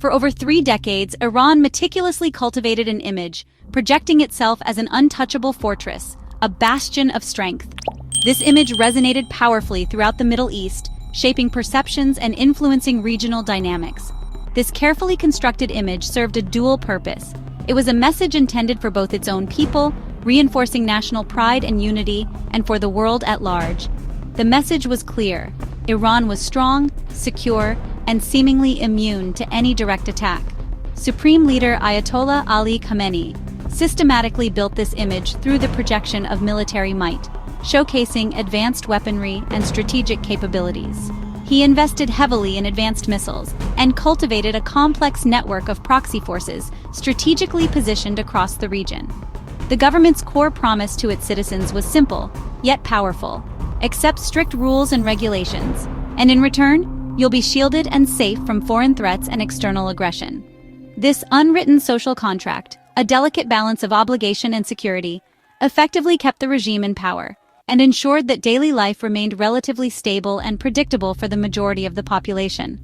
For over 3 decades, Iran meticulously cultivated an image, projecting itself as an untouchable fortress, a bastion of strength. This image resonated powerfully throughout the Middle East, shaping perceptions and influencing regional dynamics. This carefully constructed image served a dual purpose. It was a message intended for both its own people, reinforcing national pride and unity, and for the world at large. The message was clear: Iran was strong, secure, and seemingly immune to any direct attack. Supreme Leader Ayatollah Ali Khamenei systematically built this image through the projection of military might, showcasing advanced weaponry and strategic capabilities. He invested heavily in advanced missiles and cultivated a complex network of proxy forces strategically positioned across the region. The government's core promise to its citizens was simple, yet powerful: accept strict rules and regulations, and in return, you'll be shielded and safe from foreign threats and external aggression. This unwritten social contract, a delicate balance of obligation and security, effectively kept the regime in power and ensured that daily life remained relatively stable and predictable for the majority of the population.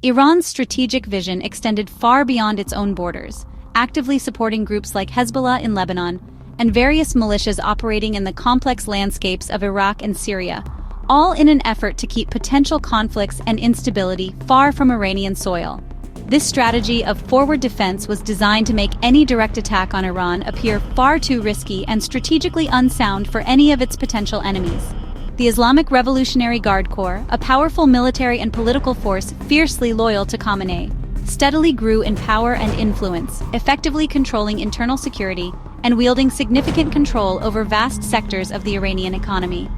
Iran's strategic vision extended far beyond its own borders, actively supporting groups like Hezbollah in Lebanon and various militias operating in the complex landscapes of Iraq and Syria, all in an effort to keep potential conflicts and instability far from Iranian soil. This strategy of forward defense was designed to make any direct attack on Iran appear far too risky and strategically unsound for any of its potential enemies. The Islamic Revolutionary Guard Corps, a powerful military and political force fiercely loyal to Khamenei, steadily grew in power and influence, effectively controlling internal security and wielding significant control over vast sectors of the Iranian economy.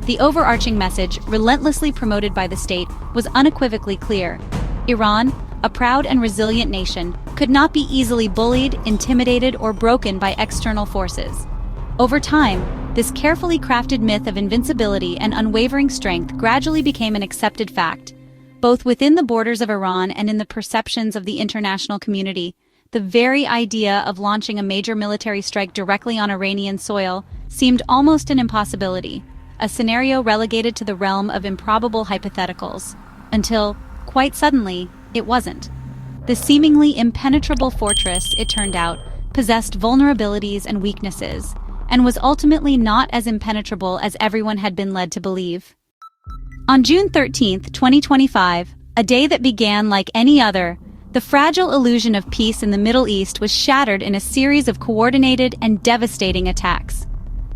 The overarching message, relentlessly promoted by the state, was unequivocally clear: Iran, a proud and resilient nation, could not be easily bullied, intimidated, or broken by external forces. Over time, this carefully crafted myth of invincibility and unwavering strength gradually became an accepted fact. Both within the borders of Iran and in the perceptions of the international community, the very idea of launching a major military strike directly on Iranian soil seemed almost an impossibility, a scenario relegated to the realm of improbable hypotheticals, until, quite suddenly, it wasn't. The seemingly impenetrable fortress, it turned out, possessed vulnerabilities and weaknesses, and was ultimately not as impenetrable as everyone had been led to believe. On June 13, 2025, a day that began like any other, the fragile illusion of peace in the Middle East was shattered in a series of coordinated and devastating attacks.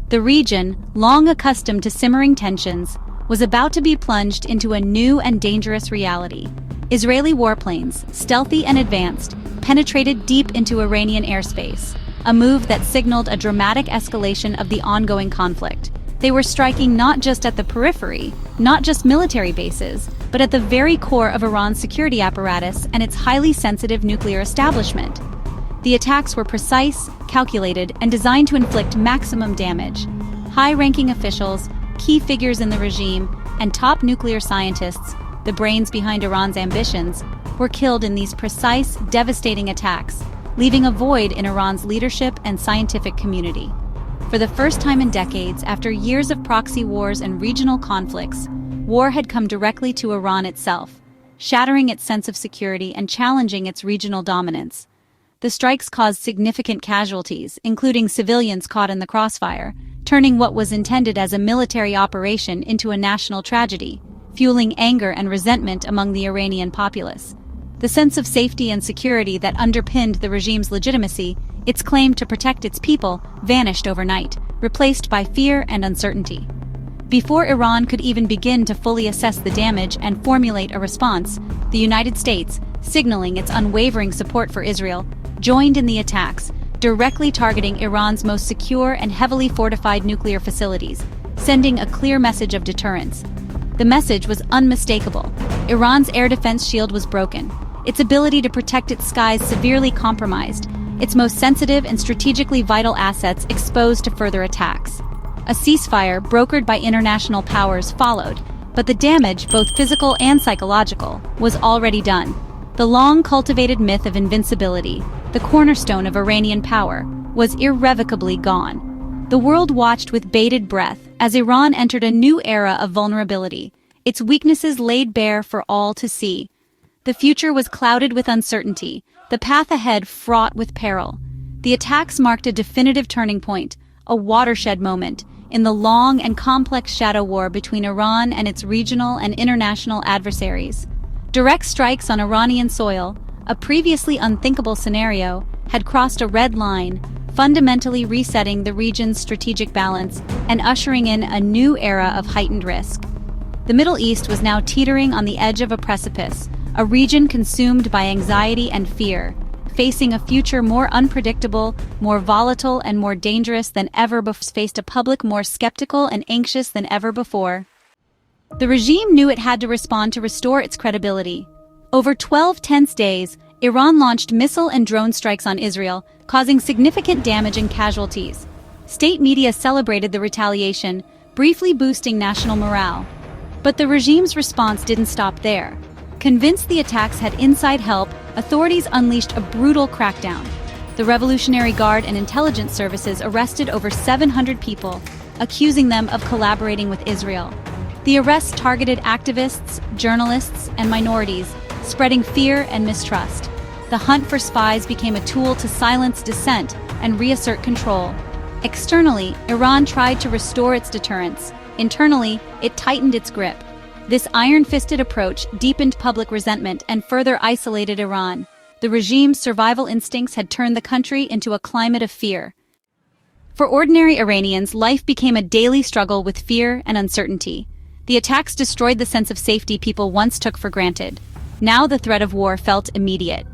The region, long accustomed to simmering tensions, was about to be plunged into a new and dangerous reality. Israeli warplanes, stealthy and advanced, penetrated deep into Iranian airspace, a move that signaled a dramatic escalation of the ongoing conflict. They were striking not just at the periphery, not just military bases, but at the very core of Iran's security apparatus and its highly sensitive nuclear establishment. The attacks were precise, calculated, and designed to inflict maximum damage. High-ranking officials, key figures in the regime, and top nuclear scientists, the brains behind Iran's ambitions, were killed in these precise, devastating attacks, leaving a void in Iran's leadership and scientific community. For the first time in decades, after years of proxy wars and regional conflicts, war had come directly to Iran itself, shattering its sense of security and challenging its regional dominance. The strikes caused significant casualties, including civilians caught in the crossfire, turning what was intended as a military operation into a national tragedy, fueling anger and resentment among the Iranian populace. The sense of safety and security that underpinned the regime's legitimacy, its claim to protect its people, vanished overnight, replaced by fear and uncertainty. Before Iran could even begin to fully assess the damage and formulate a response, the United States, signaling its unwavering support for Israel, joined in the attacks, directly targeting Iran's most secure and heavily fortified nuclear facilities, sending a clear message of deterrence. The message was unmistakable. Iran's air defense shield was broken, its ability to protect its skies severely compromised, its most sensitive and strategically vital assets exposed to further attacks. A ceasefire brokered by international powers followed, but the damage, both physical and psychological, was already done. The long-cultivated myth of invincibility, the cornerstone of Iranian power, was irrevocably gone. The world watched with bated breath as Iran entered a new era of vulnerability, its weaknesses laid bare for all to see. The future was clouded with uncertainty, the path ahead fraught with peril. The attacks marked a definitive turning point, a watershed moment, in the long and complex shadow war between Iran and its regional and international adversaries. Direct strikes on Iranian soil, a previously unthinkable scenario, had crossed a red line, fundamentally resetting the region's strategic balance and ushering in a new era of heightened risk. The Middle East was now teetering on the edge of a precipice, a region consumed by anxiety and fear, facing a future more unpredictable, more volatile, and more dangerous than ever before. Faced a public more skeptical and anxious than ever before. The regime knew it had to respond to restore its credibility. Over 12 tense days, Iran launched missile and drone strikes on Israel, causing significant damage and casualties. State media celebrated the retaliation, briefly boosting national morale. But the regime's response didn't stop there. Convinced the attacks had inside help, authorities unleashed a brutal crackdown. The Revolutionary Guard and intelligence services arrested over 700 people, accusing them of collaborating with Israel. The arrests targeted activists, journalists, and minorities, spreading fear and mistrust. The hunt for spies became a tool to silence dissent and reassert control. Externally, Iran tried to restore its deterrence. Internally, it tightened its grip. This iron-fisted approach deepened public resentment and further isolated Iran. The regime's survival instincts had turned the country into a climate of fear. For ordinary Iranians, life became a daily struggle with fear and uncertainty. The attacks destroyed the sense of safety people once took for granted. Now the threat of war felt immediate.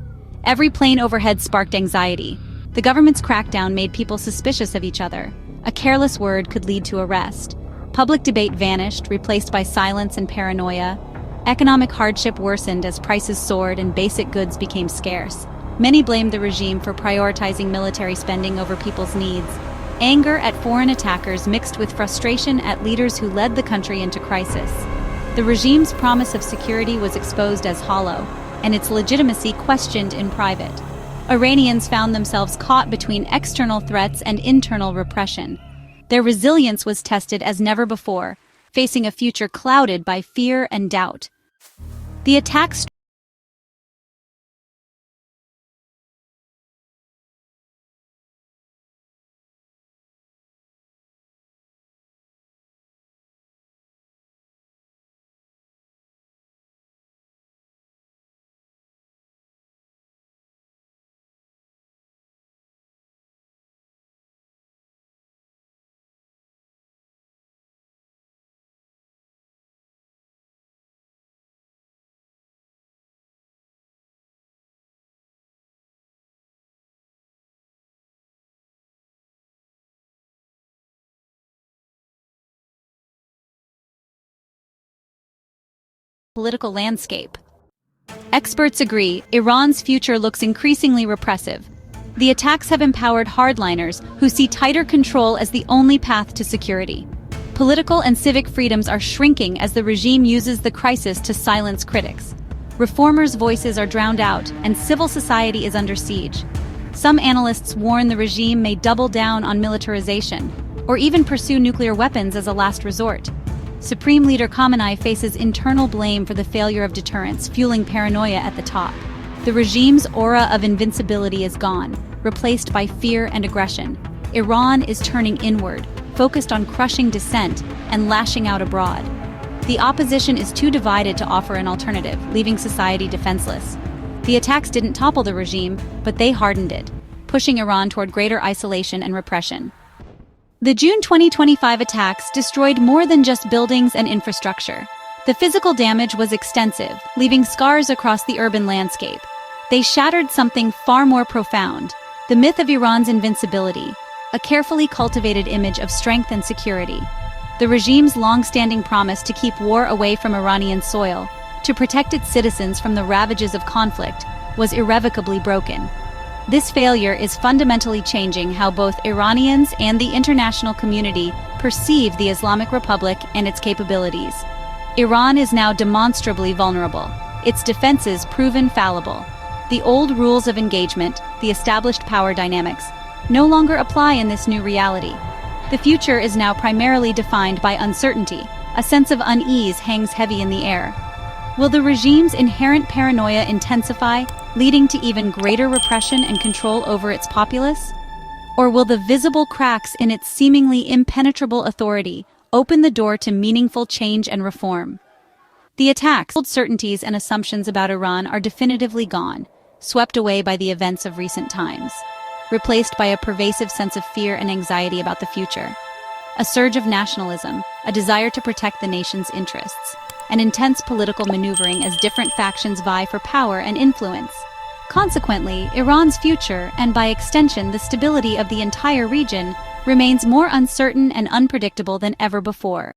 Every plane overhead sparked anxiety. The government's crackdown made people suspicious of each other. A careless word could lead to arrest. Public debate vanished, replaced by silence and paranoia. Economic hardship worsened as prices soared and basic goods became scarce. Many blamed the regime for prioritizing military spending over people's needs. Anger at foreign attackers mixed with frustration at leaders who led the country into crisis. The regime's promise of security was exposed as hollow, and its legitimacy questioned in private. Iranians found themselves caught between external threats and internal repression. Their resilience was tested as never before, facing a future clouded by fear and doubt. The attacks political landscape. Experts agree, Iran's future looks increasingly repressive. The attacks have empowered hardliners who see tighter control as the only path to security. Political and civic freedoms are shrinking as the regime uses the crisis to silence critics. Reformers' voices are drowned out, and civil society is under siege. Some analysts warn the regime may double down on militarization, or even pursue nuclear weapons as a last resort. Supreme Leader Khamenei faces internal blame for the failure of deterrence, fueling paranoia at the top. The regime's aura of invincibility is gone, replaced by fear and aggression. Iran is turning inward, focused on crushing dissent and lashing out abroad. The opposition is too divided to offer an alternative, leaving society defenseless. The attacks didn't topple the regime, but they hardened it, pushing Iran toward greater isolation and repression. The June 2025 attacks destroyed more than just buildings and infrastructure. The physical damage was extensive, leaving scars across the urban landscape. They shattered something far more profound, the myth of Iran's invincibility, a carefully cultivated image of strength and security. The regime's long-standing promise to keep war away from Iranian soil, to protect its citizens from the ravages of conflict, was irrevocably broken. This failure is fundamentally changing how both Iranians and the international community perceive the Islamic Republic and its capabilities. Iran is now demonstrably vulnerable, its defenses proven fallible. The old rules of engagement, the established power dynamics, no longer apply in this new reality. The future is now primarily defined by uncertainty. A sense of unease hangs heavy in the air. Will the regime's inherent paranoia intensify, leading to even greater repression and control over its populace? Or will the visible cracks in its seemingly impenetrable authority open the door to meaningful change and reform? The attacks, old certainties and assumptions about Iran are definitively gone, swept away by the events of recent times, replaced by a pervasive sense of fear and anxiety about the future. A surge of nationalism, a desire to protect the nation's interests, and intense political maneuvering as different factions vie for power and influence. Consequently, Iran's future, and by extension the stability of the entire region, remains more uncertain and unpredictable than ever before.